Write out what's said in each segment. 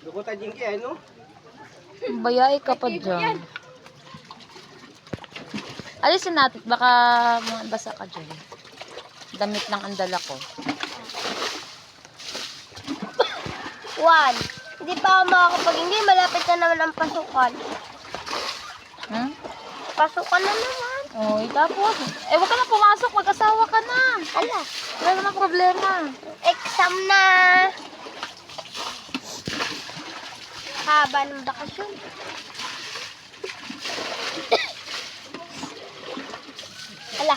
Dugutan jingki ano? Bayay ka pa dyan. Alisin natin, baka basa ka dyan. Damit lang ang dala ko. 1. Hindi pa ako makakapag hindi. Malapit na naman ang pasukan. Hmm? Pasukan na naman. Oy, tapos, wag ka na pumasok, mag-asawa ka na. Ala, Wala namang problema. exam na. Haba ng bakasyon. Ala.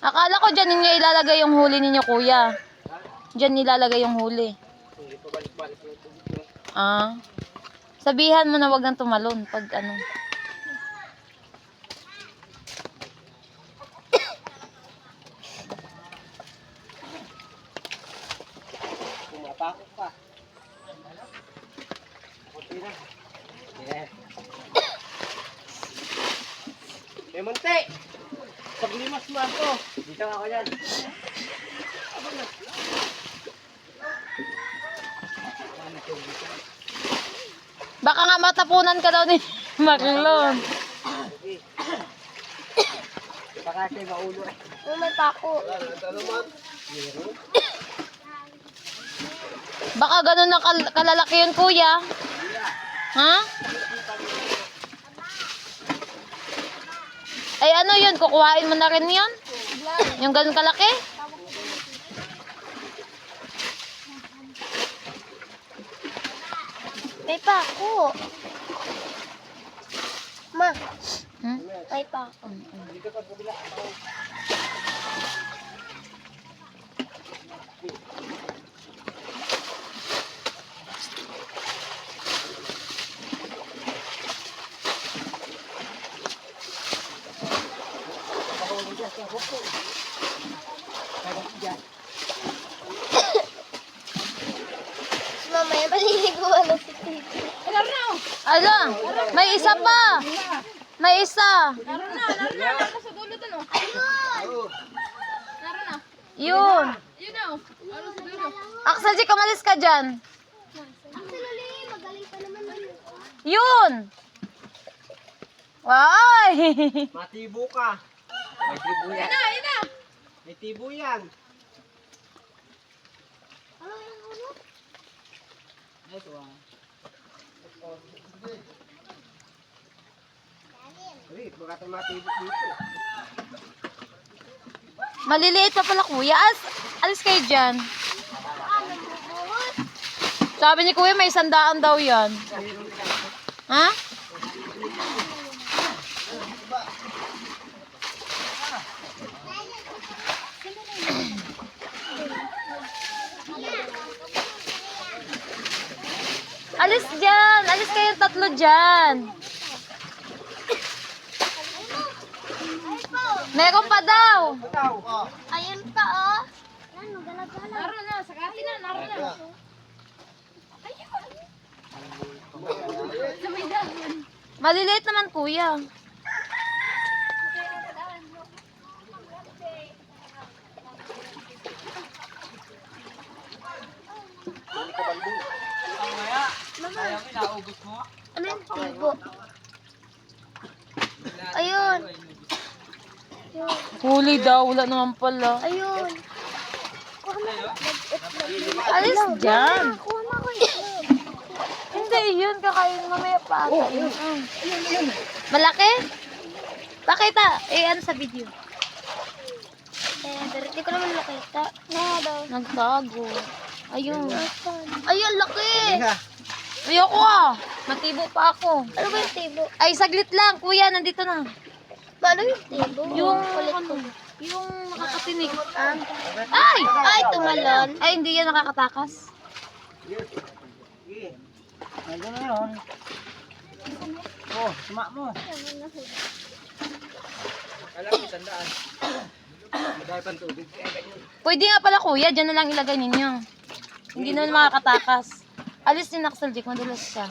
Akala ko dyan ninyo ilalagay yung huli ninyo, kuya. Dyan nilalagay yung huli. Ah. Sabihan mo na wag nang tumalon pag ano. Pumapakot pa. Yeah. Monte! Paglimas mo ako. Dito ako yan. Baka nga matapunan ka daw ni Marlon. Baka siya maulo. May pako. Baka ganun na kalalaki yun, kuya. Ha? Ay ano yun, kukuhain mo na rin yun? Yung ganun kalaki? May pako. Ma, Hmm? may pako. Mamaya maliliguan na si Tito. Ala, may isa pa. May isa. Yun. Axel, G, kamalis ka dyan. Magaling pa naman yun. Yun. Ay. Matibo ka. May tibo yan. May tibo yan. Ito ah. Wait, baka tayo matibo dito. Maliliit pa pala, kuya. Alis kayo dyan. Sabi ni kuya, may 100 daw yan. Ha? Alis dyan. Alis kayong 3 dyan. Meron pa daw. Ayun pa, oh. Ano, gala-gala. Naroon na, sakati na, naroon na. Maliliit naman, kuya. Ano yung tibo? Ayun. Huli daw. Wala naman pala. Ayun. Alis dyan. Kuha na ko itlog. Hindi, yun. Kakain mamaya pa. Malaki? Pakita. Ano sa video? Pero di ko naman nakita. Daw. Nagtago. Ayun. Ayun, laki. Ayoko ah. Matibo pa ako. Ano ba yung tibo? Ay, saglit lang. Kuya, nandito na. Paano yung tibo? Yung, kulit ko. yung nakakatinig. Ah. Ay! Ay, tumalon. Ay, hindi yan nakakatakas. Sige. Nandun na yun. Oh, suma mo. sandaan. Madami pang tubig. Kaya ganyan. Pwede nga pala kuya, dyan na lang ilagay ninyo. Hindi naman makakatakas. Alis din Axel Jake, madulas siya.